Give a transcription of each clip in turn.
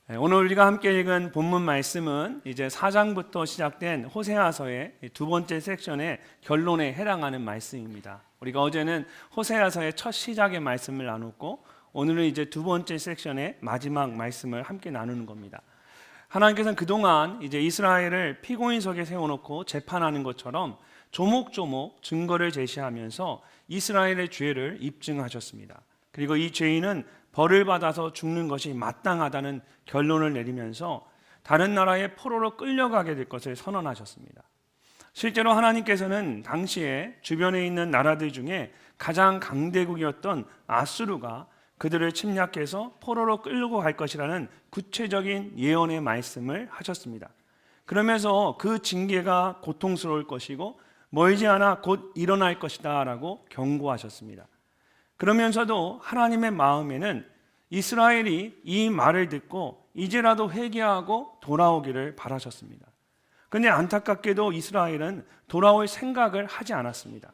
오늘 우리가 함께 읽은 본문 말씀은 이제 4장부터 시작된 호세아서의 두 번째 섹션의 결론에 해당하는 말씀입니다. 우리가 어제는 호세아서의 첫 시작의 말씀을 나눴고 오늘은 이제 두 번째 섹션의 마지막 말씀을 함께 나누는 겁니다. 하나님께서는 그동안 이제 이스라엘을 피고인석에 세워놓고 재판하는 것처럼 조목조목 증거를 제시하면서 이스라엘의 죄를 입증하셨습니다. 그리고 이 죄인은 벌을 받아서 죽는 것이 마땅하다는 결론을 내리면서 다른 나라의 포로로 끌려가게 될 것을 선언하셨습니다. 실제로 하나님께서는 당시에 주변에 있는 나라들 중에 가장 강대국이었던 아수르가 그들을 침략해서 포로로 끌고 갈 것이라는 구체적인 예언의 말씀을 하셨습니다. 그러면서 그 징계가 고통스러울 것이고 멀지 않아 곧 일어날 것이다 라고 경고하셨습니다. 그러면서도 하나님의 마음에는 이스라엘이 이 말을 듣고 이제라도 회개하고 돌아오기를 바라셨습니다. 그런데 안타깝게도 이스라엘은 돌아올 생각을 하지 않았습니다.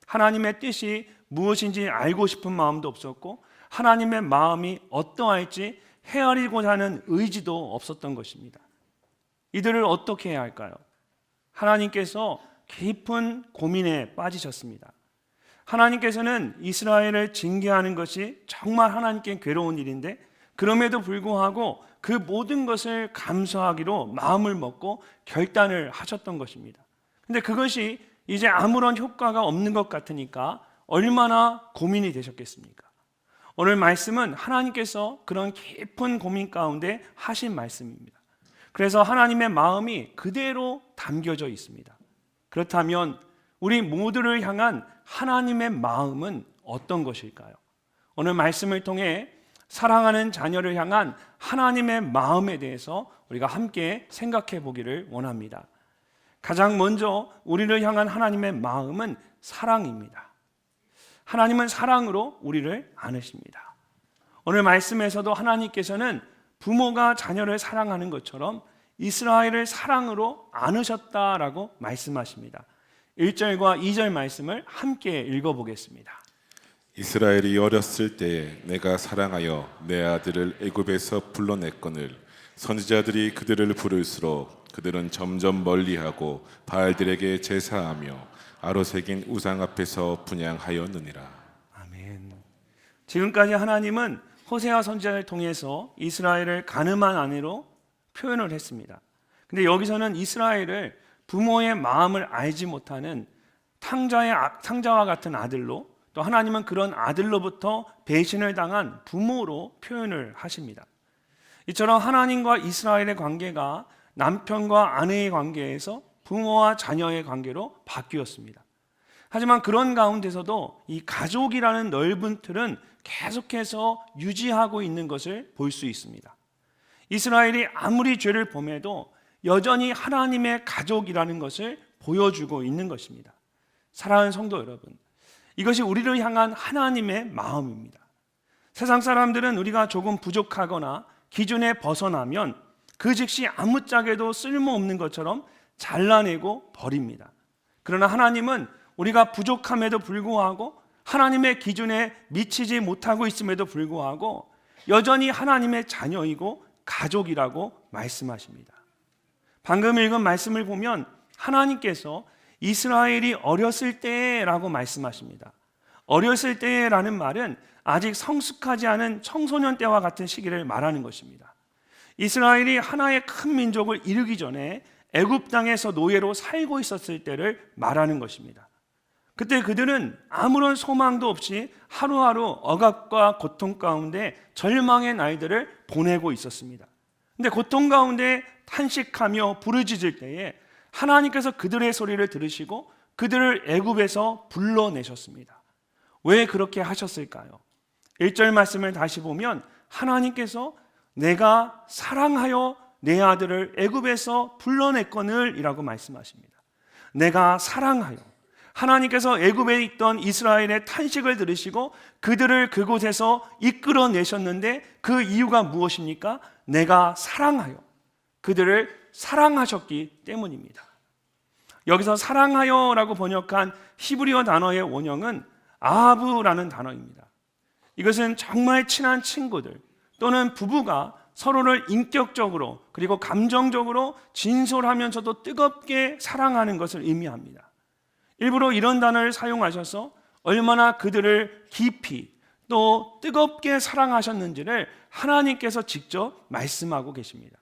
하나님의 뜻이 무엇인지 알고 싶은 마음도 없었고 하나님의 마음이 어떠할지 헤아리고자 하는 의지도 없었던 것입니다. 이들을 어떻게 해야 할까요? 하나님께서 깊은 고민에 빠지셨습니다. 하나님께서는 이스라엘을 징계하는 것이 정말 하나님께 괴로운 일인데 그럼에도 불구하고 그 모든 것을 감수하기로 마음을 먹고 결단을 하셨던 것입니다. 근데 그것이 이제 아무런 효과가 없는 것 같으니까 얼마나 고민이 되셨겠습니까? 오늘 말씀은 하나님께서 그런 깊은 고민 가운데 하신 말씀입니다. 그래서 하나님의 마음이 그대로 담겨져 있습니다. 그렇다면 우리 모두를 향한 하나님의 마음은 어떤 것일까요? 오늘 말씀을 통해 사랑하는 자녀를 향한 하나님의 마음에 대해서 우리가 함께 생각해 보기를 원합니다. 가장 먼저 우리를 향한 하나님의 마음은 사랑입니다. 하나님은 사랑으로 우리를 안으십니다. 오늘 말씀에서도 하나님께서는 부모가 자녀를 사랑하는 것처럼 이스라엘을 사랑으로 안으셨다라고 말씀하십니다. 1절과 2절 말씀을 함께 읽어보겠습니다. 이스라엘이 어렸을 때에 내가 사랑하여 내 아들을 애굽에서 불러냈거늘 선지자들이 그들을 부를수록 그들은 점점 멀리하고 바알들에게 제사하며 아로새긴 우상 앞에서 분향하였느니라. 아멘. 지금까지 하나님은 호세아 선지자를 통해서 이스라엘을 가늠한 아내로 표현을 했습니다. 근데 여기서는 이스라엘을 부모의 마음을 알지 못하는 탕자와 같은 아들로, 또 하나님은 그런 아들로부터 배신을 당한 부모로 표현을 하십니다. 이처럼 하나님과 이스라엘의 관계가 남편과 아내의 관계에서 부모와 자녀의 관계로 바뀌었습니다. 하지만 그런 가운데서도 이 가족이라는 넓은 틀은 계속해서 유지하고 있는 것을 볼 수 있습니다. 이스라엘이 아무리 죄를 범해도 여전히 하나님의 가족이라는 것을 보여주고 있는 것입니다. 사랑하는 성도 여러분, 이것이 우리를 향한 하나님의 마음입니다. 세상 사람들은 우리가 조금 부족하거나 기준에 벗어나면 그 즉시 아무짝에도 쓸모없는 것처럼 잘라내고 버립니다. 그러나 하나님은 우리가 부족함에도 불구하고 하나님의 기준에 미치지 못하고 있음에도 불구하고 여전히 하나님의 자녀이고 가족이라고 말씀하십니다. 방금 읽은 말씀을 보면 하나님께서 이스라엘이 어렸을 때라고 말씀하십니다. 어렸을 때라는 말은 아직 성숙하지 않은 청소년 때와 같은 시기를 말하는 것입니다. 이스라엘이 하나의 큰 민족을 이루기 전에 애굽 땅에서 노예로 살고 있었을 때를 말하는 것입니다. 그때 그들은 아무런 소망도 없이 하루하루 억압과 고통 가운데 절망의 날들을 보내고 있었습니다. 근데 고통 가운데 탄식하며 부르짖을 때에 하나님께서 그들의 소리를 들으시고 그들을 애굽에서 불러내셨습니다. 왜 그렇게 하셨을까요? 1절 말씀을 다시 보면 하나님께서 내가 사랑하여 내 아들을 애굽에서 불러냈거늘 이라고 말씀하십니다. 내가 사랑하여, 하나님께서 애굽에 있던 이스라엘의 탄식을 들으시고 그들을 그곳에서 이끌어내셨는데 그 이유가 무엇입니까? 내가 사랑하여 그들을 사랑하셨기 때문입니다. 여기서 사랑하여라고 번역한 히브리어 단어의 원형은 아하브라는 단어입니다. 이것은 정말 친한 친구들 또는 부부가 서로를 인격적으로 그리고 감정적으로 진솔하면서도 뜨겁게 사랑하는 것을 의미합니다. 일부러 이런 단어를 사용하셔서 얼마나 그들을 깊이 또 뜨겁게 사랑하셨는지를 하나님께서 직접 말씀하고 계십니다.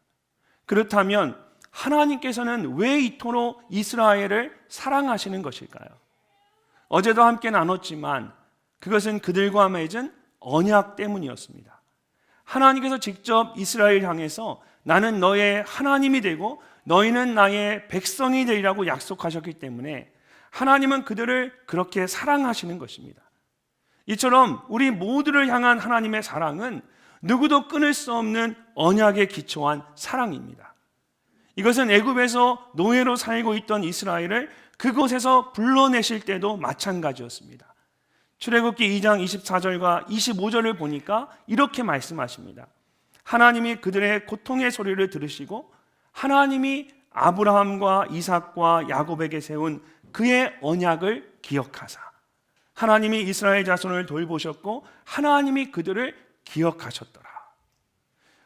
그렇다면 하나님께서는 왜 이토록 이스라엘을 사랑하시는 것일까요? 어제도 함께 나눴지만 그것은 그들과 맺은 언약 때문이었습니다. 하나님께서 직접 이스라엘 향해서 나는 너의 하나님이 되고 너희는 나의 백성이 되리라고 약속하셨기 때문에 하나님은 그들을 그렇게 사랑하시는 것입니다. 이처럼 우리 모두를 향한 하나님의 사랑은 누구도 끊을 수 없는 언약에 기초한 사랑입니다. 이것은 애굽에서 노예로 살고 있던 이스라엘을 그곳에서 불러내실 때도 마찬가지였습니다. 출애굽기 2장 24절과 25절을 보니까 이렇게 말씀하십니다. 하나님이 그들의 고통의 소리를 들으시고 하나님이 아브라함과 이삭과 야곱에게 세운 그의 언약을 기억하사 하나님이 이스라엘 자손을 돌보셨고 하나님이 그들을 기억하셨더라.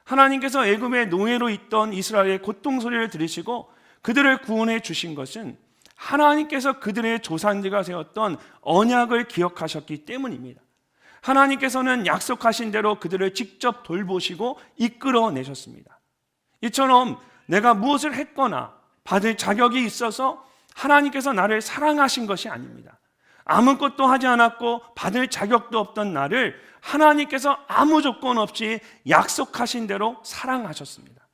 하나님께서 애굽의 노예로 있던 이스라엘의 고통 소리를 들으시고 그들을 구원해 주신 것은 하나님께서 그들의 조상들과 세웠던 언약을 기억하셨기 때문입니다. 하나님께서는 약속하신 대로 그들을 직접 돌보시고 이끌어내셨습니다. 이처럼 내가 무엇을 했거나 받을 자격이 있어서 하나님께서 나를 사랑하신 것이 아닙니다. 아무것도 하지 않았고 받을 자격도 없던 나를 하나님께서 아무 조건 없이 약속하신 대로 사랑하셨습니다.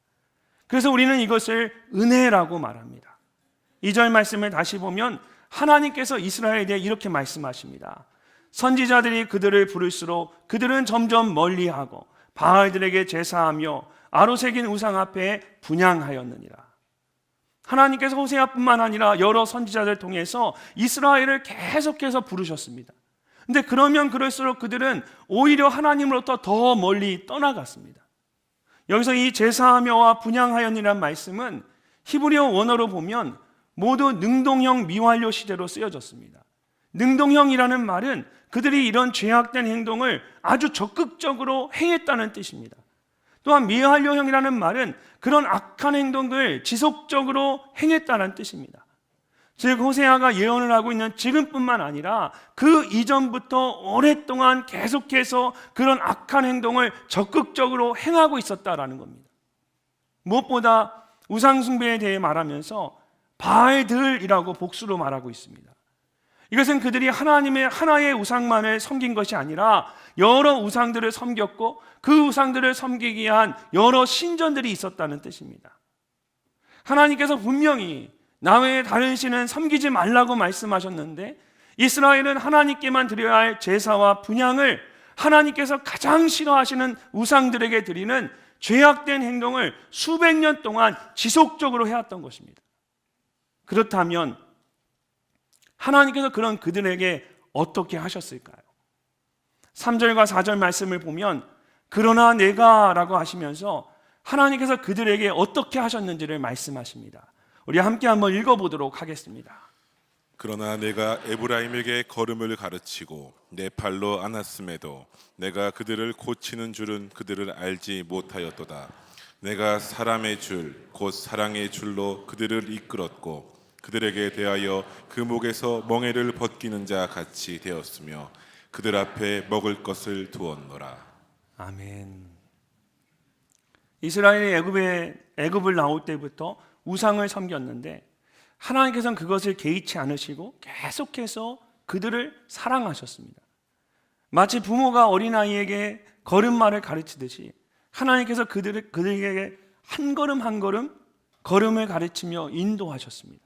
그래서 우리는 이것을 은혜라고 말합니다. 2절 말씀을 다시 보면 하나님께서 이스라엘에 대해 이렇게 말씀하십니다. 선지자들이 그들을 부를수록 그들은 점점 멀리하고 바알들에게 제사하며 아로새긴 우상 앞에 분향하였느니라. 하나님께서 호세아뿐만 아니라 여러 선지자들 통해서 이스라엘을 계속해서 부르셨습니다. 근데 그러면 그럴수록 그들은 오히려 하나님으로부터 더 멀리 떠나갔습니다. 여기서 이 제사하며와 분향하였느니라는 말씀은 히브리어 원어로 보면 모두 능동형 미완료 시제로 쓰여졌습니다. 능동형이라는 말은 그들이 이런 죄악된 행동을 아주 적극적으로 행했다는 뜻입니다. 또한 미완료형이라는 말은 그런 악한 행동을 지속적으로 행했다는 뜻입니다. 즉 호세아가 예언을 하고 있는 지금뿐만 아니라 그 이전부터 오랫동안 계속해서 그런 악한 행동을 적극적으로 행하고 있었다라는 겁니다. 무엇보다 우상숭배에 대해 말하면서 바알들이라고 복수로 말하고 있습니다. 이것은 그들이 하나님의 하나의 우상만을 섬긴 것이 아니라 여러 우상들을 섬겼고 그 우상들을 섬기기 위한 여러 신전들이 있었다는 뜻입니다. 하나님께서 분명히 나 외에 다른 신은 섬기지 말라고 말씀하셨는데 이스라엘은 하나님께만 드려야 할 제사와 분향을 하나님께서 가장 싫어하시는 우상들에게 드리는 죄악된 행동을 수백 년 동안 지속적으로 해왔던 것입니다. 그렇다면 하나님께서 그런 그들에게 어떻게 하셨을까요? 3절과 4절 말씀을 보면 그러나 내가 라고 하시면서 하나님께서 그들에게 어떻게 하셨는지를 말씀하십니다. 우리 함께 한번 읽어보도록 하겠습니다. 그러나 내가 에브라임에게 걸음을 가르치고 내 팔로 안았음에도 내가 그들을 고치는 줄은 그들을 알지 못하였도다. 내가 사람의 줄 곧 사랑의 줄로 그들을 이끌었고 그들에게 대하여 그 목에서 멍에를 벗기는 자 같이 되었으며 그들 앞에 먹을 것을 두었노라. 아멘. 이스라엘이 애굽을 나올 때부터 우상을 섬겼는데 하나님께서는 그것을 개의치 않으시고 계속해서 그들을 사랑하셨습니다. 마치 부모가 어린아이에게 걸음마를 가르치듯이 하나님께서 그들에게 한 걸음 한 걸음 걸음을 가르치며 인도하셨습니다.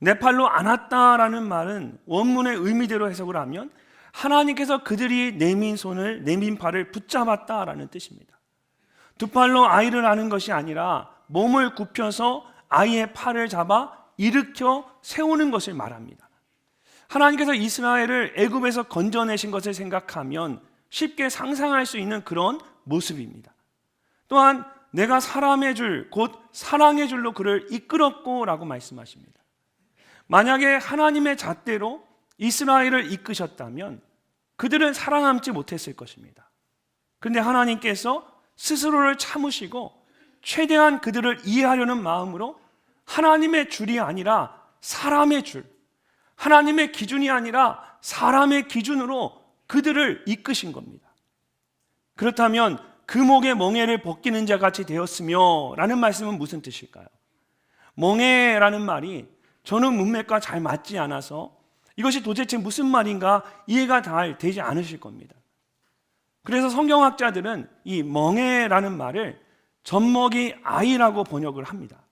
내 팔로 안았다라는 말은 원문의 의미대로 해석을 하면 하나님께서 그들이 내민 손을 내민 팔을 붙잡았다라는 뜻입니다. 두 팔로 아이를 안은 것이 아니라 몸을 굽혀서 아이의 팔을 잡아 일으켜 세우는 것을 말합니다. 하나님께서 이스라엘을 애굽에서 건져내신 것을 생각하면 쉽게 상상할 수 있는 그런 모습입니다. 또한 내가 사람의 줄, 곧 사랑의 줄로 그를 이끌었고 라고 말씀하십니다. 만약에 하나님의 잣대로 이스라엘을 이끄셨다면 그들은 살아남지 못했을 것입니다. 그런데 하나님께서 스스로를 참으시고 최대한 그들을 이해하려는 마음으로 하나님의 줄이 아니라 사람의 줄, 하나님의 기준이 아니라 사람의 기준으로 그들을 이끄신 겁니다. 그렇다면 금옥의 멍에를 벗기는 자 같이 되었으며 라는 말씀은 무슨 뜻일까요? 멍에라는 말이 저는 문맥과 잘 맞지 않아서 이것이 도대체 무슨 말인가 이해가 잘 되지 않으실 겁니다. 그래서 성경학자들은 이 멍에라는 말을 젖먹이 아이라고 번역을 합니다.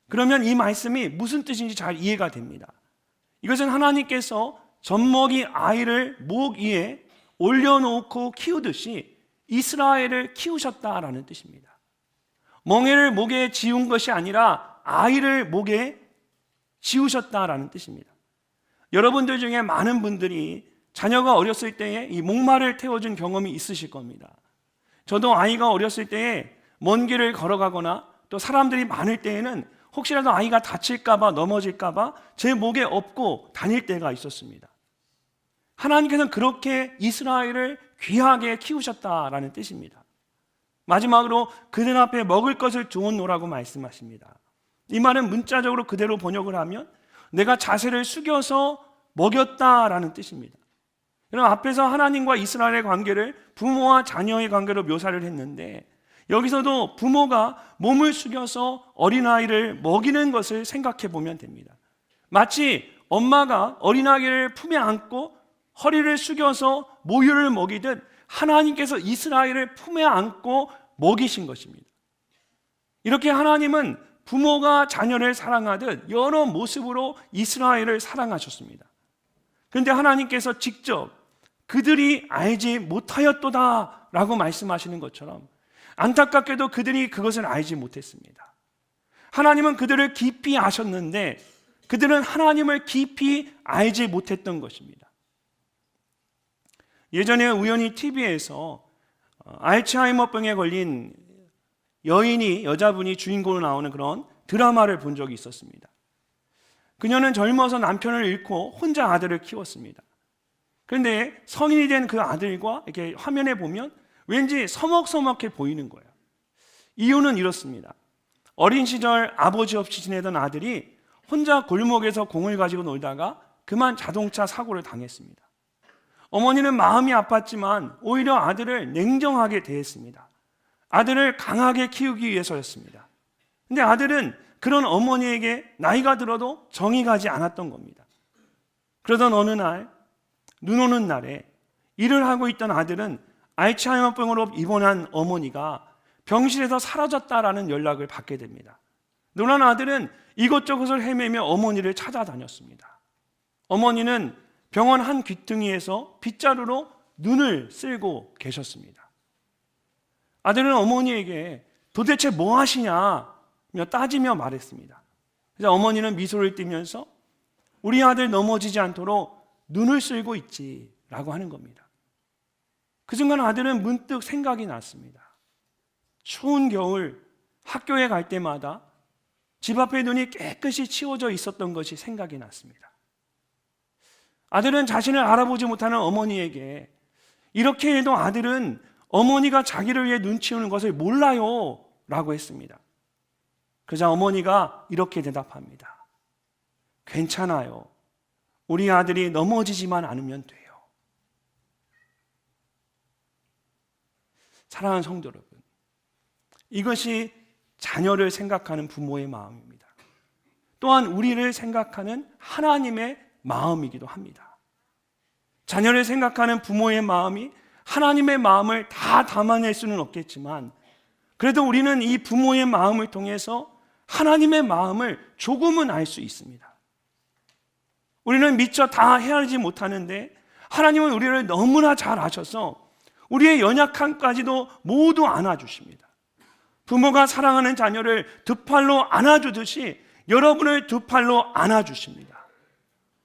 그러면 이 말씀이 무슨 뜻인지 잘 이해가 됩니다. 이것은 하나님께서 젖먹이 아이를 목 위에 올려놓고 키우듯이 이스라엘을 키우셨다라는 뜻입니다. 멍에를 목에 지운 것이 아니라 아이를 목에 지우셨다라는 뜻입니다. 여러분들 중에 많은 분들이 자녀가 어렸을 때에 이 목마를 태워준 경험이 있으실 겁니다. 저도 아이가 어렸을 때에 먼 길을 걸어가거나 또 사람들이 많을 때에는 혹시라도 아이가 다칠까봐 넘어질까봐 제 목에 업고 다닐 때가 있었습니다. 하나님께서는 그렇게 이스라엘을 귀하게 키우셨다라는 뜻입니다. 마지막으로 그들 앞에 먹을 것을 두었노라고 말씀하십니다. 이 말은 문자적으로 그대로 번역을 하면 내가 자세를 숙여서 먹였다라는 뜻입니다. 그럼 앞에서 하나님과 이스라엘의 관계를 부모와 자녀의 관계로 묘사를 했는데 여기서도 부모가 몸을 숙여서 어린아이를 먹이는 것을 생각해 보면 됩니다. 마치 엄마가 어린아이를 품에 안고 허리를 숙여서 모유를 먹이듯 하나님께서 이스라엘을 품에 안고 먹이신 것입니다. 이렇게 하나님은 부모가 자녀를 사랑하듯 여러 모습으로 이스라엘을 사랑하셨습니다. 그런데 하나님께서 직접 그들이 알지 못하였도다 라고 말씀하시는 것처럼 안타깝게도 그들이 그것을 알지 못했습니다. 하나님은 그들을 깊이 아셨는데 그들은 하나님을 깊이 알지 못했던 것입니다. 예전에 우연히 TV에서 알츠하이머병에 걸린 여자분이 주인공으로 나오는 그런 드라마를 본 적이 있었습니다. 그녀는 젊어서 남편을 잃고 혼자 아들을 키웠습니다. 그런데 성인이 된 그 아들과 이렇게 화면에 보면 왠지 서먹서먹해 보이는 거예요. 이유는 이렇습니다. 어린 시절 아버지 없이 지내던 아들이 혼자 골목에서 공을 가지고 놀다가 그만 자동차 사고를 당했습니다. 어머니는 마음이 아팠지만 오히려 아들을 냉정하게 대했습니다. 아들을 강하게 키우기 위해서였습니다. 근데 아들은 그런 어머니에게 나이가 들어도 정이 가지 않았던 겁니다. 그러던 어느 날, 눈 오는 날에 일을 하고 있던 아들은 알츠하이머병으로 입원한 어머니가 병실에서 사라졌다라는 연락을 받게 됩니다. 놀란 아들은 이곳저곳을 헤매며 어머니를 찾아다녔습니다. 어머니는 병원 한 귀퉁이에서 빗자루로 눈을 쓸고 계셨습니다. 아들은 어머니에게 도대체 뭐 하시냐며 따지며 말했습니다. 그래서 어머니는 미소를 띠면서 우리 아들 넘어지지 않도록 눈을 쓸고 있지라고 하는 겁니다. 그 순간 아들은 문득 생각이 났습니다. 추운 겨울 학교에 갈 때마다 집 앞에 눈이 깨끗이 치워져 있었던 것이 생각이 났습니다. 아들은 자신을 알아보지 못하는 어머니에게 이렇게 해도 아들은 어머니가 자기를 위해 눈 치우는 것을 몰라요 라고 했습니다. 그러자 어머니가 이렇게 대답합니다. 괜찮아요. 우리 아들이 넘어지지만 않으면 돼요. 사랑하는 성도 여러분, 이것이 자녀를 생각하는 부모의 마음입니다. 또한 우리를 생각하는 하나님의 마음이기도 합니다. 자녀를 생각하는 부모의 마음이 하나님의 마음을 다 담아낼 수는 없겠지만 그래도 우리는 이 부모의 마음을 통해서 하나님의 마음을 조금은 알 수 있습니다. 우리는 미처 다 헤아리지 못하는데 하나님은 우리를 너무나 잘 아셔서 우리의 연약함까지도 모두 안아주십니다. 부모가 사랑하는 자녀를 두 팔로 안아주듯이 여러분을 두 팔로 안아주십니다.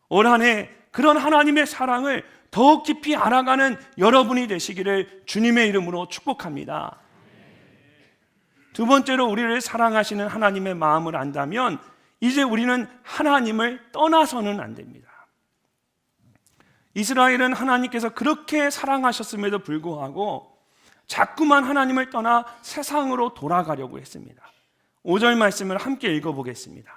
올 한 해 그런 하나님의 사랑을 더욱 깊이 알아가는 여러분이 되시기를 주님의 이름으로 축복합니다. 두 번째로 우리를 사랑하시는 하나님의 마음을 안다면 이제 우리는 하나님을 떠나서는 안 됩니다. 이스라엘은 하나님께서 그렇게 사랑하셨음에도 불구하고 자꾸만 하나님을 떠나 세상으로 돌아가려고 했습니다. 5절 말씀을 함께 읽어보겠습니다.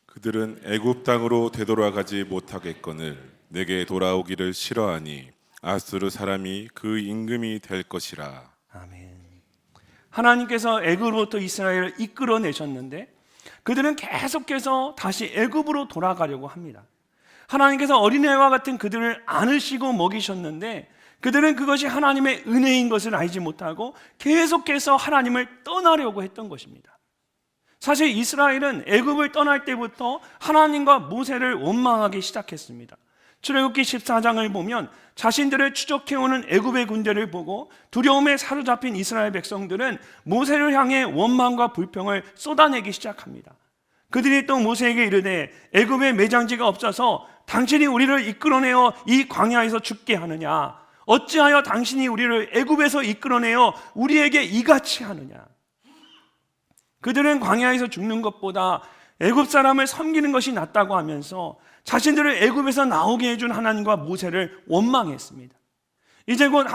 그들은 애굽 땅으로 되돌아가지 못하겠거늘 내게 돌아오기를 싫어하니 아수르 사람이 그 임금이 될 것이라. 아멘. 하나님께서 애굽으로부터 이스라엘을 이끌어내셨는데 그들은 계속해서 다시 애굽으로 돌아가려고 합니다. 하나님께서 어린애와 같은 그들을 안으시고 먹이셨는데 그들은 그것이 하나님의 은혜인 것을 알지 못하고 계속해서 하나님을 떠나려고 했던 것입니다. 사실 이스라엘은 애굽을 떠날 때부터 하나님과 모세를 원망하기 시작했습니다. 출애굽기 14장을 보면 자신들을 추적해오는 애굽의 군대를 보고 두려움에 사로잡힌 이스라엘 백성들은 모세를 향해 원망과 불평을 쏟아내기 시작합니다. 그들이 또 모세에게 이르되 애굽에 매장지가 없어서 당신이 우리를 이끌어내어 이 광야에서 죽게 하느냐? 어찌하여 당신이 우리를 애굽에서 이끌어내어 우리에게 이같이 하느냐? 그들은 광야에서 죽는 것보다 애굽 사람을 섬기는 것이 낫다고 하면서 자신들을 애굽에서 나오게 해준 하나님과 모세를 원망했습니다. 이제 곧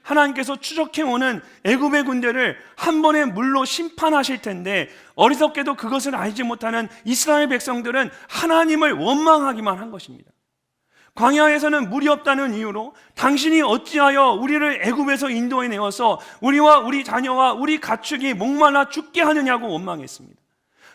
하나님께서 추적해오는 애굽의 군대를 한 번에 물로 심판하실 텐데 어리석게도 그것을 알지 못하는 이스라엘 백성들은 하나님을 원망하기만 한 것입니다. 광야에서는 물이 없다는 이유로 당신이 어찌하여 우리를 애굽에서 인도해 내어서 우리와 우리 자녀와 우리 가축이 목말라 죽게 하느냐고 원망했습니다.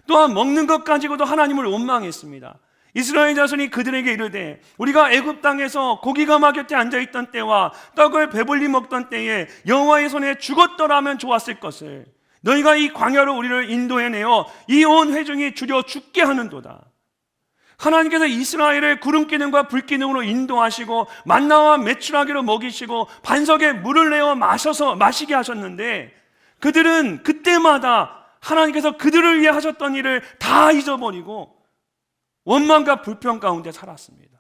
또한 먹는 것 가지고도 하나님을 원망했습니다. 이스라엘 자손이 그들에게 이르되 우리가 애굽 땅에서 고기가 곁에 앉아있던 때와 떡을 배불리 먹던 때에 여호와의 손에 죽었더라면 좋았을 것을 너희가 이 광야로 우리를 인도해내어 이 온 회중이 주려 죽게 하는도다. 하나님께서 이스라엘을 구름 기둥과 불 기둥으로 인도하시고 만나와 메추라기로 먹이시고 반석에 물을 내어 마시게 하셨는데 그들은 그때마다 하나님께서 그들을 위해 하셨던 일을 다 잊어버리고 원망과 불평 가운데 살았습니다.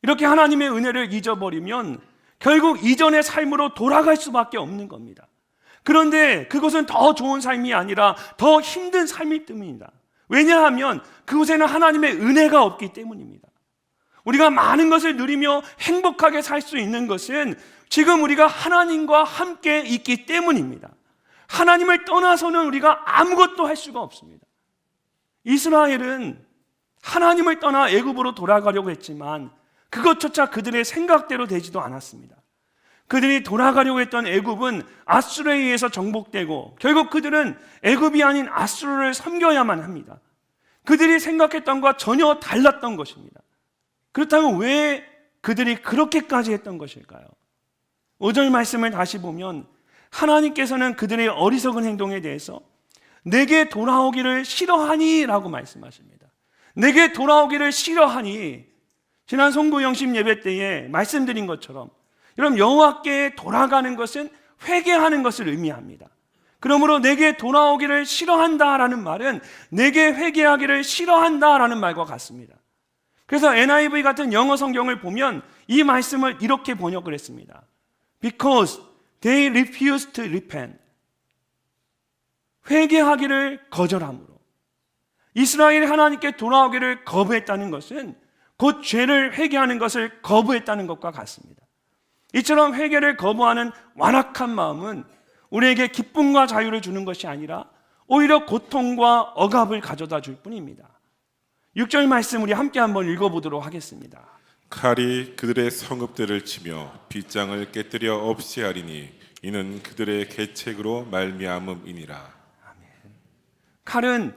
이렇게 하나님의 은혜를 잊어버리면 결국 이전의 삶으로 돌아갈 수밖에 없는 겁니다. 그런데 그것은 더 좋은 삶이 아니라 더 힘든 삶일 뿐입니다. 왜냐하면 그곳에는 하나님의 은혜가 없기 때문입니다. 우리가 많은 것을 누리며 행복하게 살 수 있는 것은 지금 우리가 하나님과 함께 있기 때문입니다. 하나님을 떠나서는 우리가 아무것도 할 수가 없습니다. 이스라엘은 하나님을 떠나 애굽으로 돌아가려고 했지만 그것조차 그들의 생각대로 되지도 않았습니다. 그들이 돌아가려고 했던 애굽은 아수르에 의해서 정복되고 결국 그들은 애굽이 아닌 아수르를 섬겨야만 합니다. 그들이 생각했던 것과 전혀 달랐던 것입니다. 그렇다면 왜 그들이 그렇게까지 했던 것일까요? 5절 말씀을 다시 보면 하나님께서는 그들의 어리석은 행동에 대해서 내게 돌아오기를 싫어하니 라고 말씀하십니다. 내게 돌아오기를 싫어하니, 지난 송구영심 예배 때에 말씀드린 것처럼 여러분 여호와께 돌아가는 것은 회개하는 것을 의미합니다. 그러므로 내게 돌아오기를 싫어한다라는 말은 내게 회개하기를 싫어한다라는 말과 같습니다. 그래서 NIV 같은 영어 성경을 보면 이 말씀을 이렇게 번역을 했습니다. Because they refused to repent. 회개하기를 거절함으로. 이스라엘이 하나님께 돌아오기를 거부했다는 것은 곧 죄를 회개하는 것을 거부했다는 것과 같습니다. 이처럼 회개를 거부하는 완악한 마음은 우리에게 기쁨과 자유를 주는 것이 아니라 오히려 고통과 억압을 가져다 줄 뿐입니다. 6절 말씀 우리 함께 한번 읽어보도록 하겠습니다. 칼이 그들의 성읍들을 치며 빗장을 깨뜨려 없이 하리니 이는 그들의 계책으로 말미암음이니라. 칼은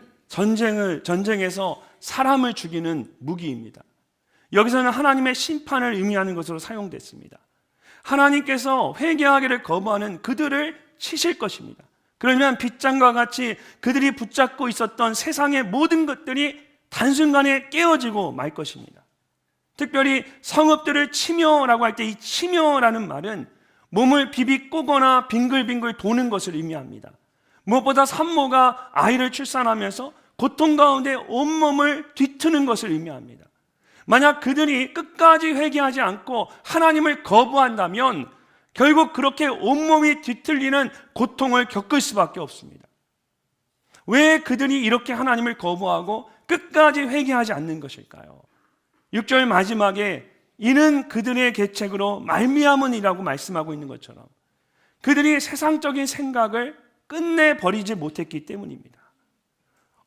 전쟁에서 사람을 죽이는 무기입니다. 여기서는 하나님의 심판을 의미하는 것으로 사용됐습니다. 하나님께서 회개하기를 거부하는 그들을 치실 것입니다. 그러면 빗장과 같이 그들이 붙잡고 있었던 세상의 모든 것들이 단순간에 깨어지고 말 것입니다. 특별히 성읍들을 치며라고 할 때 이 치며라는 말은 몸을 비비 꼬거나 빙글빙글 도는 것을 의미합니다. 무엇보다 산모가 아이를 출산하면서 고통 가운데 온몸을 뒤트는 것을 의미합니다. 만약 그들이 끝까지 회개하지 않고 하나님을 거부한다면 결국 그렇게 온몸이 뒤틀리는 고통을 겪을 수밖에 없습니다. 왜 그들이 이렇게 하나님을 거부하고 끝까지 회개하지 않는 것일까요? 6절 마지막에 이는 그들의 계책으로 말미암은이라고 말씀하고 있는 것처럼 그들이 세상적인 생각을 끝내 버리지 못했기 때문입니다.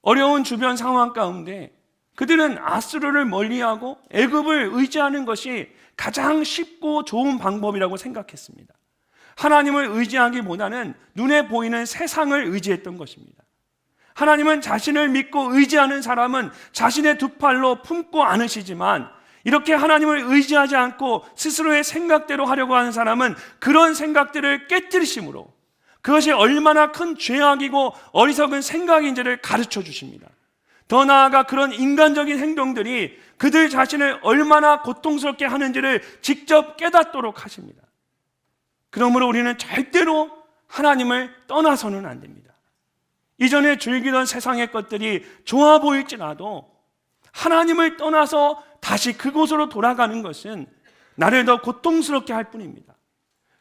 어려운 주변 상황 가운데 그들은 아수르를 멀리하고 애굽을 의지하는 것이 가장 쉽고 좋은 방법이라고 생각했습니다. 하나님을 의지하기보다는 눈에 보이는 세상을 의지했던 것입니다. 하나님은 자신을 믿고 의지하는 사람은 자신의 두 팔로 품고 안으시지만, 이렇게 하나님을 의지하지 않고 스스로의 생각대로 하려고 하는 사람은 그런 생각들을 깨뜨리심으로 그것이 얼마나 큰 죄악이고 어리석은 생각인지를 가르쳐 주십니다. 더 나아가 그런 인간적인 행동들이 그들 자신을 얼마나 고통스럽게 하는지를 직접 깨닫도록 하십니다. 그러므로 우리는 절대로 하나님을 떠나서는 안 됩니다. 이전에 즐기던 세상의 것들이 좋아 보일지라도 하나님을 떠나서 다시 그곳으로 돌아가는 것은 나를 더 고통스럽게 할 뿐입니다.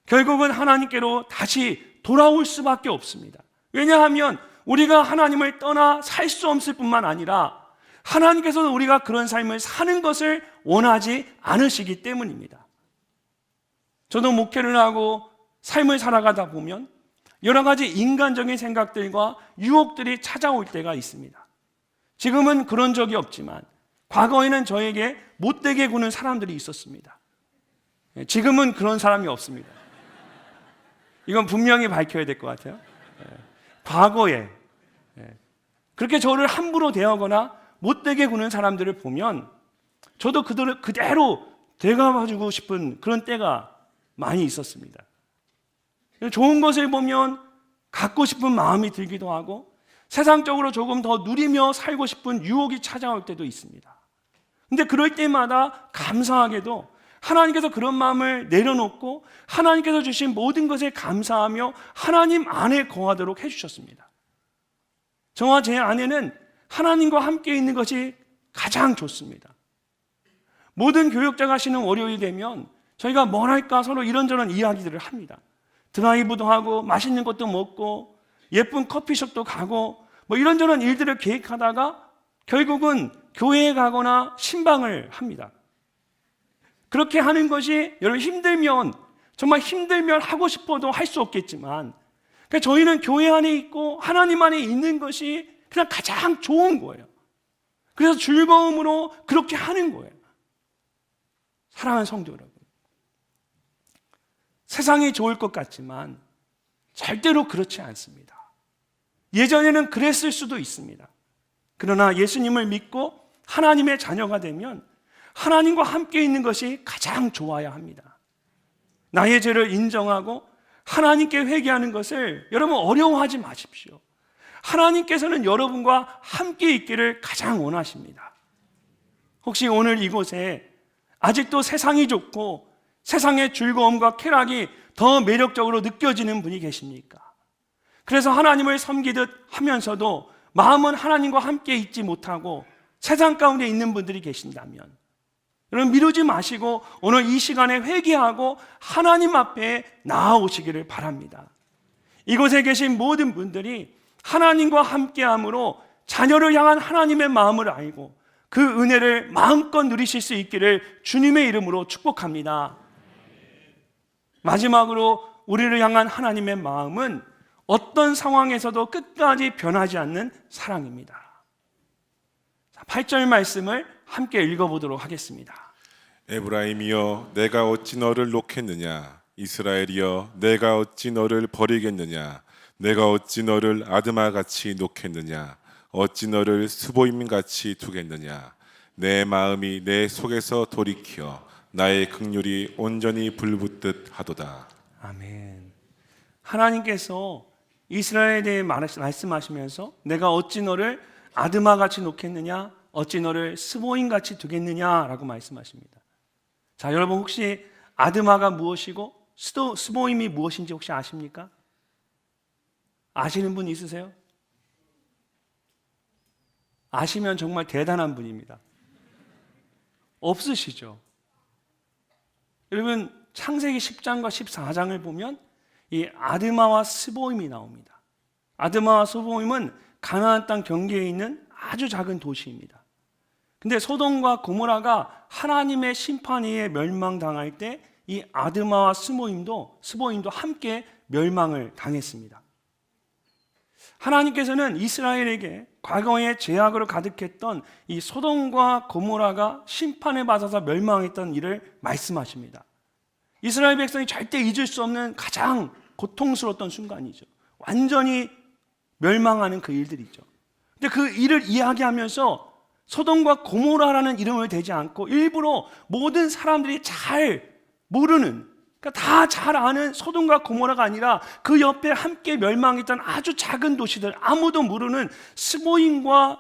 결국은 하나님께로 다시 돌아올 수밖에 없습니다. 왜냐하면 우리가 하나님을 떠나 살 수 없을 뿐만 아니라 하나님께서는 우리가 그런 삶을 사는 것을 원하지 않으시기 때문입니다. 저도 목회를 하고 삶을 살아가다 보면 여러 가지 인간적인 생각들과 유혹들이 찾아올 때가 있습니다. 지금은 그런 적이 없지만 과거에는 저에게 못되게 구는 사람들이 있었습니다. 지금은 그런 사람이 없습니다. 이건 분명히 밝혀야 될 것 같아요. 과거에 그렇게 저를 함부로 대하거나 못되게 구는 사람들을 보면 저도 그들을 그대로 되갚아주고 싶은 그런 때가 많이 있었습니다. 좋은 것을 보면 갖고 싶은 마음이 들기도 하고 세상적으로 조금 더 누리며 살고 싶은 유혹이 찾아올 때도 있습니다. 근데 그럴 때마다 감사하게도 하나님께서 그런 마음을 내려놓고 하나님께서 주신 모든 것에 감사하며 하나님 안에 거하도록 해주셨습니다. 저와 제 아내는 하나님과 함께 있는 것이 가장 좋습니다. 모든 교역자가 쉬는 월요일 되면 저희가 뭘 할까 서로 이런저런 이야기들을 합니다. 드라이브도 하고 맛있는 것도 먹고 예쁜 커피숍도 가고 뭐 이런저런 일들을 계획하다가 결국은 교회에 가거나 신방을 합니다. 그렇게 하는 것이 여러분 힘들면 정말 힘들면 하고 싶어도 할 수 없겠지만 저희는 교회 안에 있고 하나님 안에 있는 것이 그냥 가장 좋은 거예요. 그래서 즐거움으로 그렇게 하는 거예요. 사랑하는 성도 여러분, 세상이 좋을 것 같지만 절대로 그렇지 않습니다. 예전에는 그랬을 수도 있습니다. 그러나 예수님을 믿고 하나님의 자녀가 되면 하나님과 함께 있는 것이 가장 좋아야 합니다. 나의 죄를 인정하고 하나님께 회개하는 것을 여러분 어려워하지 마십시오. 하나님께서는 여러분과 함께 있기를 가장 원하십니다. 혹시 오늘 이곳에 아직도 세상이 좋고 세상의 즐거움과 쾌락이 더 매력적으로 느껴지는 분이 계십니까? 그래서 하나님을 섬기듯 하면서도 마음은 하나님과 함께 있지 못하고 세상 가운데 있는 분들이 계신다면 여러분 미루지 마시고 오늘 이 시간에 회개하고 하나님 앞에 나아오시기를 바랍니다. 이곳에 계신 모든 분들이 하나님과 함께함으로 자녀를 향한 하나님의 마음을 알고 그 은혜를 마음껏 누리실 수 있기를 주님의 이름으로 축복합니다. 마지막으로 우리를 향한 하나님의 마음은 어떤 상황에서도 끝까지 변하지 않는 사랑입니다. 8절 말씀을 함께 읽어보도록 하겠습니다. 에브라임이여 내가 어찌 너를 놓겠느냐, 이스라엘이여 내가 어찌 너를 버리겠느냐, 내가 어찌 너를 아드마같이 놓겠느냐, 어찌 너를 스보임같이 두겠느냐. 내 마음이 내 속에서 돌이켜 나의 긍휼이 온전히 불붙듯 하도다. 아멘. 하나님께서 이스라엘에 대해 말씀하시면서 내가 어찌 너를 아드마같이 놓겠느냐, 어찌 너를 스보임같이 두겠느냐라고 말씀하십니다. 자, 여러분 혹시 아드마가 무엇이고 스보임이 무엇인지 혹시 아십니까? 아시는 분 있으세요? 아시면 정말 대단한 분입니다. 없으시죠? 여러분 창세기 10장과 14장을 보면 이 아드마와 스보임이 나옵니다. 아드마와 스보임은 가나안 땅 경계에 있는 아주 작은 도시입니다. 근데 소돔과 고모라가 하나님의 심판에 의해 멸망당할 때 이 아드마와 스보임도 함께 멸망을 당했습니다. 하나님께서는 이스라엘에게 과거의 죄악으로 가득했던 이 소돔과 고모라가 심판을 받아서 멸망했던 일을 말씀하십니다. 이스라엘 백성이 절대 잊을 수 없는 가장 고통스러웠던 순간이죠. 완전히 멸망하는 그 일들이죠. 근데 그 일을 이야기하면서 소돔과 고모라라는 이름을 대지 않고 일부러 모든 사람들이 잘 모르는, 그러니까 다 잘 아는 소돔과 고모라가 아니라 그 옆에 함께 멸망했던 아주 작은 도시들, 아무도 모르는 스보임과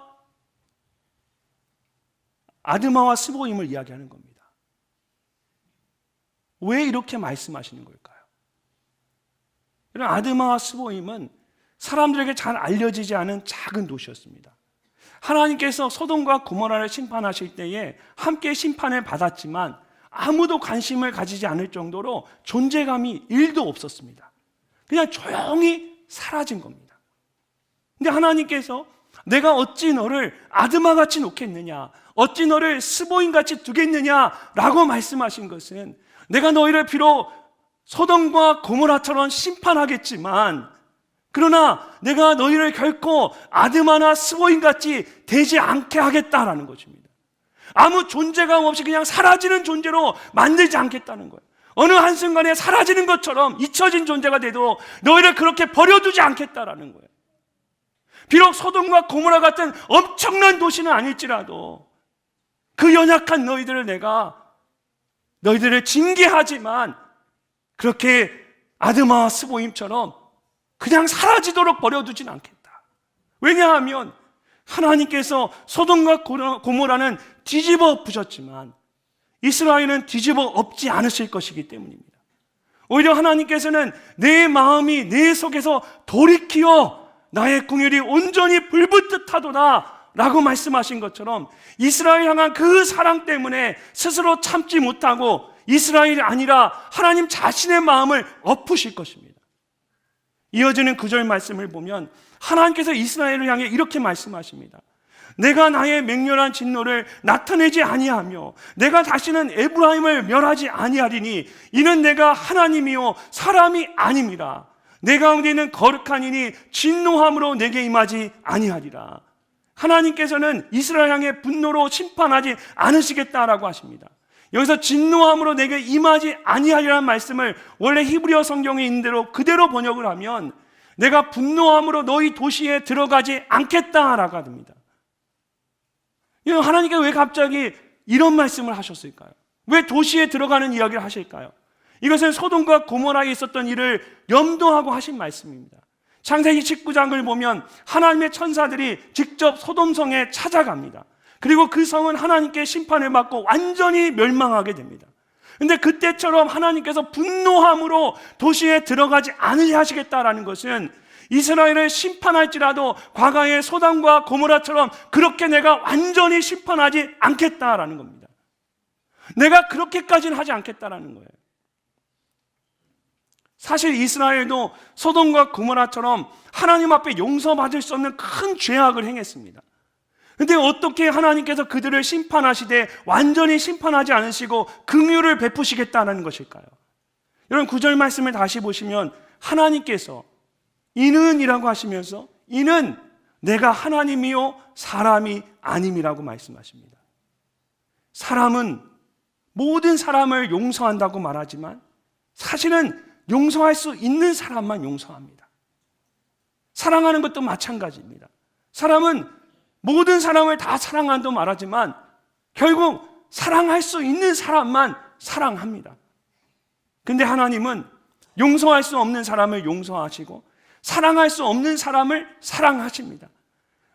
아드마와 스보임을 이야기하는 겁니다. 왜 이렇게 말씀하시는 걸까요? 이런 아드마와 스보임은 사람들에게 잘 알려지지 않은 작은 도시였습니다. 하나님께서 소돔과 고모라를 심판하실 때에 함께 심판을 받았지만 아무도 관심을 가지지 않을 정도로 존재감이 1도 없었습니다. 그냥 조용히 사라진 겁니다. 근데 하나님께서 내가 어찌 너를 아드마같이 놓겠느냐, 어찌 너를 스보임같이 두겠느냐라고 말씀하신 것은 내가 너희를 비록 소돔과 고모라처럼 심판하겠지만 그러나 내가 너희를 결코 아드마나 스보임같이 되지 않게 하겠다라는 것입니다. 아무 존재감 없이 그냥 사라지는 존재로 만들지 않겠다는 거예요. 어느 한순간에 사라지는 것처럼 잊혀진 존재가 돼도 너희를 그렇게 버려두지 않겠다라는 거예요. 비록 소돔과 고모라 같은 엄청난 도시는 아닐지라도 그 연약한 내가 너희들을 징계하지만 그렇게 아드마와 스보임처럼 그냥 사라지도록 버려두진 않겠다. 왜냐하면 하나님께서 소돔과 고모라는 뒤집어 엎으셨지만 이스라엘은 뒤집어 엎지 않으실 것이기 때문입니다. 오히려 하나님께서는 내 마음이 내 속에서 돌이키어 나의 궁율이 온전히 불붙듯 하도다 라고 말씀하신 것처럼 이스라엘 향한 그 사랑 때문에 스스로 참지 못하고 이스라엘이 아니라 하나님 자신의 마음을 엎으실 것입니다. 이어지는 9절 말씀을 보면 하나님께서 이스라엘을 향해 이렇게 말씀하십니다. 내가 나의 맹렬한 진노를 나타내지 아니하며 내가 다시는 에브라임을 멸하지 아니하리니 이는 내가 하나님이요 사람이 아님이라. 내 가운데 있는 거룩한 이니 진노함으로 내게 임하지 아니하리라. 하나님께서는 이스라엘 향해 분노로 심판하지 않으시겠다라고 하십니다. 여기서 진노함으로 내게 임하지 아니하리라는 말씀을 원래 히브리어 성경에 있는 대로 그대로 번역을 하면 내가 분노함으로 너희 도시에 들어가지 않겠다라고 합니다. 하나님께서 왜 갑자기 이런 말씀을 하셨을까요? 왜 도시에 들어가는 이야기를 하실까요? 이것은 소돔과 고모라에 있었던 일을 염두하고 하신 말씀입니다. 창세기 19장을 보면 하나님의 천사들이 직접 소돔성에 찾아갑니다. 그리고 그 성은 하나님께 심판을 받고 완전히 멸망하게 됩니다. 근데 그때처럼 하나님께서 분노함으로 도시에 들어가지 않으려 하시겠다라는 것은 이스라엘을 심판할지라도 과거의 소돔과 고모라처럼 그렇게 내가 완전히 심판하지 않겠다라는 겁니다. 내가 그렇게까지는 하지 않겠다라는 거예요. 사실 이스라엘도 소돔과 고모라처럼 하나님 앞에 용서받을 수 없는 큰 죄악을 행했습니다. 근데 어떻게 하나님께서 그들을 심판하시되 완전히 심판하지 않으시고 긍휼을 베푸시겠다는 것일까요? 여러분 9절 말씀을 다시 보시면 하나님께서 이는이라고 하시면서 이는 내가 하나님이요 사람이 아님이라고 말씀하십니다. 사람은 모든 사람을 용서한다고 말하지만 사실은 용서할 수 있는 사람만 용서합니다. 사랑하는 것도 마찬가지입니다. 사람은 모든 사람을 다 사랑한다고 말하지만 결국 사랑할 수 있는 사람만 사랑합니다. 근데 하나님은 용서할 수 없는 사람을 용서하시고 사랑할 수 없는 사람을 사랑하십니다.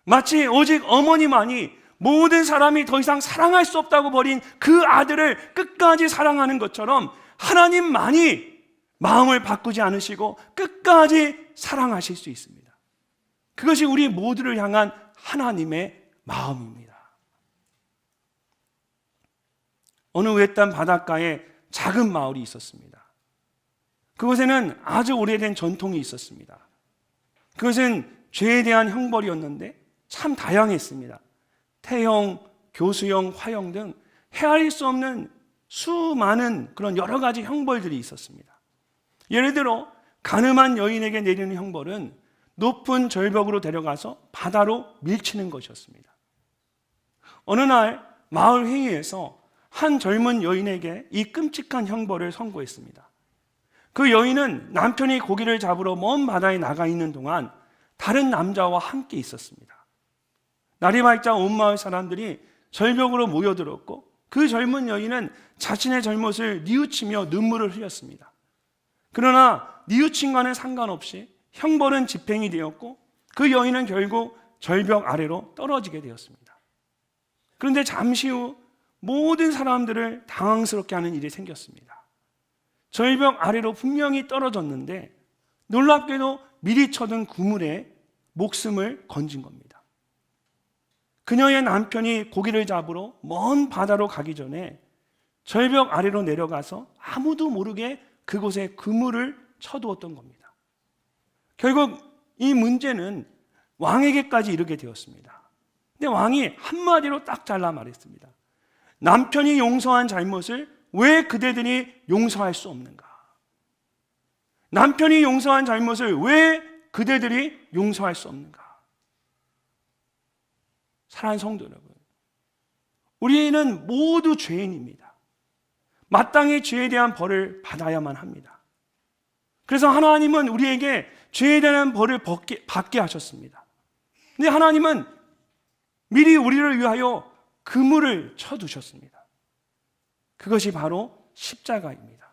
마치 오직 어머니만이 모든 사람이 더 이상 사랑할 수 없다고 버린 그 아들을 끝까지 사랑하는 것처럼 하나님만이 마음을 바꾸지 않으시고 끝까지 사랑하실 수 있습니다. 그것이 우리 모두를 향한 하나님의 마음입니다. 어느 외딴 바닷가에 작은 마을이 있었습니다. 그곳에는 아주 오래된 전통이 있었습니다. 그것은 죄에 대한 형벌이었는데 참 다양했습니다. 태형, 교수형, 화형 등 헤아릴 수 없는 수많은 그런 여러 가지 형벌들이 있었습니다. 예를 들어 가늠한 여인에게 내리는 형벌은 높은 절벽으로 데려가서 바다로 밀치는 것이었습니다. 어느 날 마을 회의에서 한 젊은 여인에게 이 끔찍한 형벌을 선고했습니다. 그 여인은 남편이 고기를 잡으러 먼 바다에 나가 있는 동안 다른 남자와 함께 있었습니다. 날이 밝자 온 마을 사람들이 절벽으로 모여들었고 그 젊은 여인은 자신의 잘못을 뉘우치며 눈물을 흘렸습니다. 그러나 뉘우침과는 상관없이 형벌은 집행이 되었고 그 여인은 결국 절벽 아래로 떨어지게 되었습니다. 그런데 잠시 후 모든 사람들을 당황스럽게 하는 일이 생겼습니다. 절벽 아래로 분명히 떨어졌는데 놀랍게도 미리 쳐둔 그물에 목숨을 건진 겁니다. 그녀의 남편이 고기를 잡으러 먼 바다로 가기 전에 절벽 아래로 내려가서 아무도 모르게 그곳에 그물을 쳐두었던 겁니다. 결국 이 문제는 왕에게까지 이르게 되었습니다. 근데 왕이 한마디로 딱 잘라 말했습니다. 남편이 용서한 잘못을 왜 그대들이 용서할 수 없는가? 남편이 용서한 잘못을 왜 그대들이 용서할 수 없는가? 사랑하는 성도 여러분, 우리는 모두 죄인입니다. 마땅히 죄에 대한 벌을 받아야만 합니다. 그래서 하나님은 우리에게 죄에 대한 벌을 받게 하셨습니다. 근데 하나님은 미리 우리를 위하여 그물을 쳐두셨습니다. 그것이 바로 십자가입니다.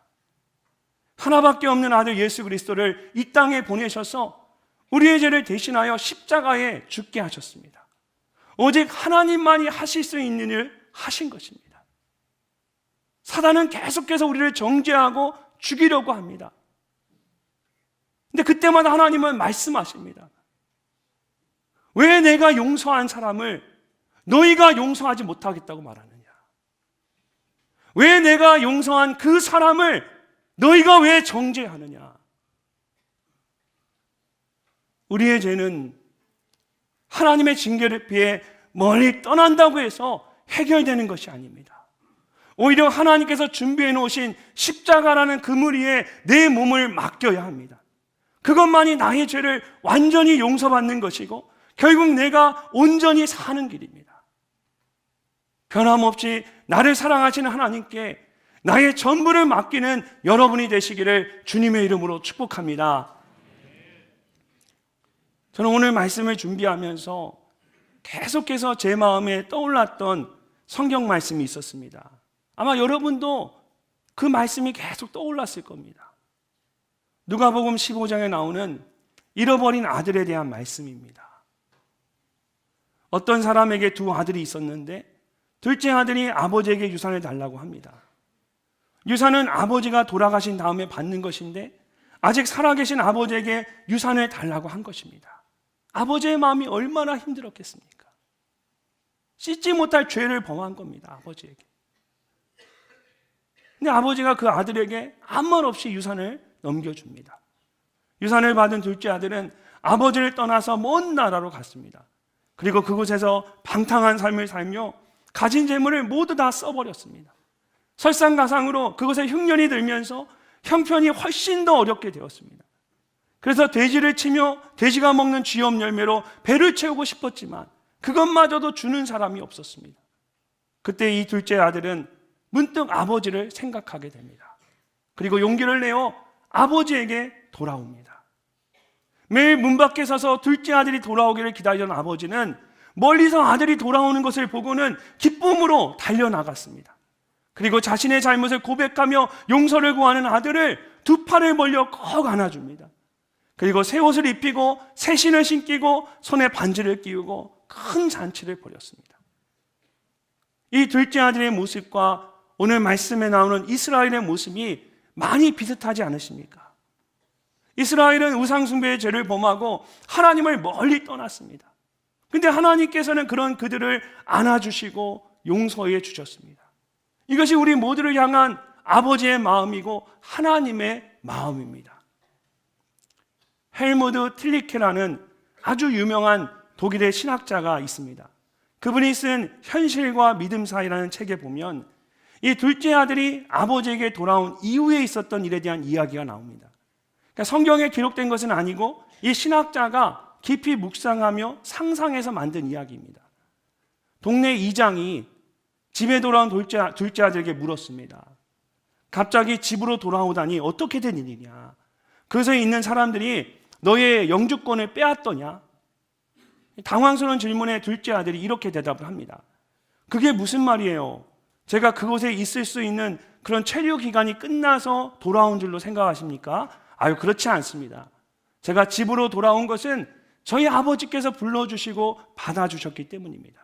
하나밖에 없는 아들 예수 그리스도를 이 땅에 보내셔서 우리의 죄를 대신하여 십자가에 죽게 하셨습니다. 오직 하나님만이 하실 수 있는 일을 하신 것입니다. 사단은 계속해서 우리를 정죄하고 죽이려고 합니다. 근데 그때마다 하나님은 말씀하십니다. 왜 내가 용서한 사람을 너희가 용서하지 못하겠다고 말하느냐? 왜 내가 용서한 그 사람을 너희가 왜 정죄하느냐? 우리의 죄는 하나님의 징계를 피해 멀리 떠난다고 해서 해결되는 것이 아닙니다. 오히려 하나님께서 준비해 놓으신 십자가라는 그물 위에 내 몸을 맡겨야 합니다. 그것만이 나의 죄를 완전히 용서받는 것이고 결국 내가 온전히 사는 길입니다. 변함없이 나를 사랑하시는 하나님께 나의 전부를 맡기는 여러분이 되시기를 주님의 이름으로 축복합니다. 저는 오늘 말씀을 준비하면서 계속해서 제 마음에 떠올랐던 성경 말씀이 있었습니다. 아마 여러분도 그 말씀이 계속 떠올랐을 겁니다. 누가복음 15장에 나오는 잃어버린 아들에 대한 말씀입니다. 어떤 사람에게 두 아들이 있었는데 둘째 아들이 아버지에게 유산을 달라고 합니다. 유산은 아버지가 돌아가신 다음에 받는 것인데 아직 살아계신 아버지에게 유산을 달라고 한 것입니다. 아버지의 마음이 얼마나 힘들었겠습니까? 씻지 못할 죄를 범한 겁니다. 아버지에게. 근데 아버지가 그 아들에게 아무 말 없이 유산을 넘겨줍니다. 유산을 받은 둘째 아들은 아버지를 떠나서 먼 나라로 갔습니다. 그리고 그곳에서 방탕한 삶을 살며 가진 재물을 모두 다 써버렸습니다. 설상가상으로 그것에 흉년이 들면서 형편이 훨씬 더 어렵게 되었습니다. 그래서 돼지를 치며 돼지가 먹는 쥐염 열매로 배를 채우고 싶었지만 그것마저도 주는 사람이 없었습니다. 그때 이 둘째 아들은 문득 아버지를 생각하게 됩니다. 그리고 용기를 내어 아버지에게 돌아옵니다. 매일 문 밖에 서서 둘째 아들이 돌아오기를 기다리던 아버지는 멀리서 아들이 돌아오는 것을 보고는 기쁨으로 달려나갔습니다. 그리고 자신의 잘못을 고백하며 용서를 구하는 아들을 두 팔을 벌려 꼭 안아줍니다. 그리고 새 옷을 입히고 새 신을 신기고 손에 반지를 끼우고 큰 잔치를 벌였습니다. 이 둘째 아들의 모습과 오늘 말씀에 나오는 이스라엘의 모습이 많이 비슷하지 않으십니까? 이스라엘은 우상숭배의 죄를 범하고 하나님을 멀리 떠났습니다. 근데 하나님께서는 그런 그들을 안아주시고 용서해 주셨습니다. 이것이 우리 모두를 향한 아버지의 마음이고 하나님의 마음입니다. 헬무트 틸리케라는 아주 유명한 독일의 신학자가 있습니다. 그분이 쓴 현실과 믿음 사이라는 책에 보면 이 둘째 아들이 아버지에게 돌아온 이후에 있었던 일에 대한 이야기가 나옵니다. 그러니까 성경에 기록된 것은 아니고 이 신학자가 깊이 묵상하며 상상해서 만든 이야기입니다. 동네 이장이 집에 돌아온 둘째 아들에게 물었습니다. 갑자기 집으로 돌아오다니 어떻게 된 일이냐? 그것에 있는 사람들이 너의 영주권을 빼앗더냐? 당황스러운 질문에 둘째 아들이 이렇게 대답을 합니다. 그게 무슨 말이에요? 제가 그곳에 있을 수 있는 그런 체류 기간이 끝나서 돌아온 줄로 생각하십니까? 아유, 그렇지 않습니다. 제가 집으로 돌아온 것은 저희 아버지께서 불러주시고 받아주셨기 때문입니다.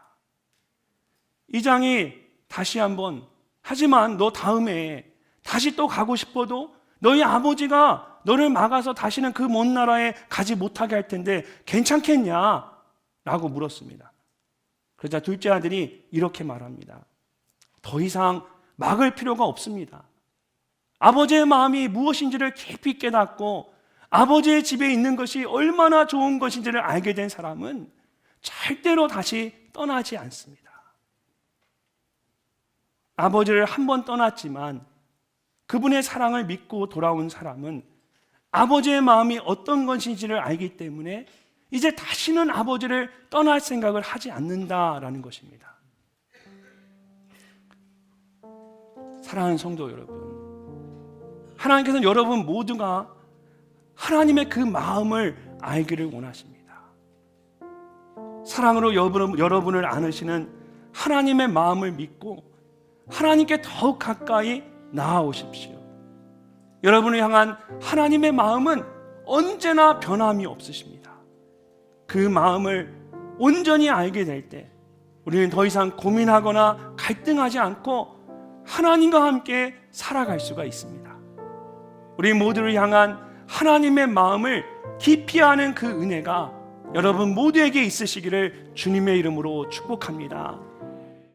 이장이 다시 한번, 하지만 너 다음에 다시 또 가고 싶어도 너희 아버지가 너를 막아서 다시는 그 먼 나라에 가지 못하게 할 텐데 괜찮겠냐? 라고 물었습니다. 그러자 둘째 아들이 이렇게 말합니다. 더 이상 막을 필요가 없습니다. 아버지의 마음이 무엇인지를 깊이 깨닫고 아버지의 집에 있는 것이 얼마나 좋은 것인지를 알게 된 사람은 절대로 다시 떠나지 않습니다. 아버지를 한 번 떠났지만 그분의 사랑을 믿고 돌아온 사람은 아버지의 마음이 어떤 것인지를 알기 때문에 이제 다시는 아버지를 떠날 생각을 하지 않는다라는 것입니다. 사랑하는 성도 여러분, 하나님께서는 여러분 모두가 하나님의 그 마음을 알기를 원하십니다. 사랑으로 여러분을 안으시는 하나님의 마음을 믿고 하나님께 더욱 가까이 나아오십시오. 여러분을 향한 하나님의 마음은 언제나 변함이 없으십니다. 그 마음을 온전히 알게 될 때 우리는 더 이상 고민하거나 갈등하지 않고 하나님과 함께 살아갈 수가 있습니다. 우리 모두를 향한 하나님의 마음을 깊이 아는 그 은혜가 여러분 모두에게 있으시기를 주님의 이름으로 축복합니다.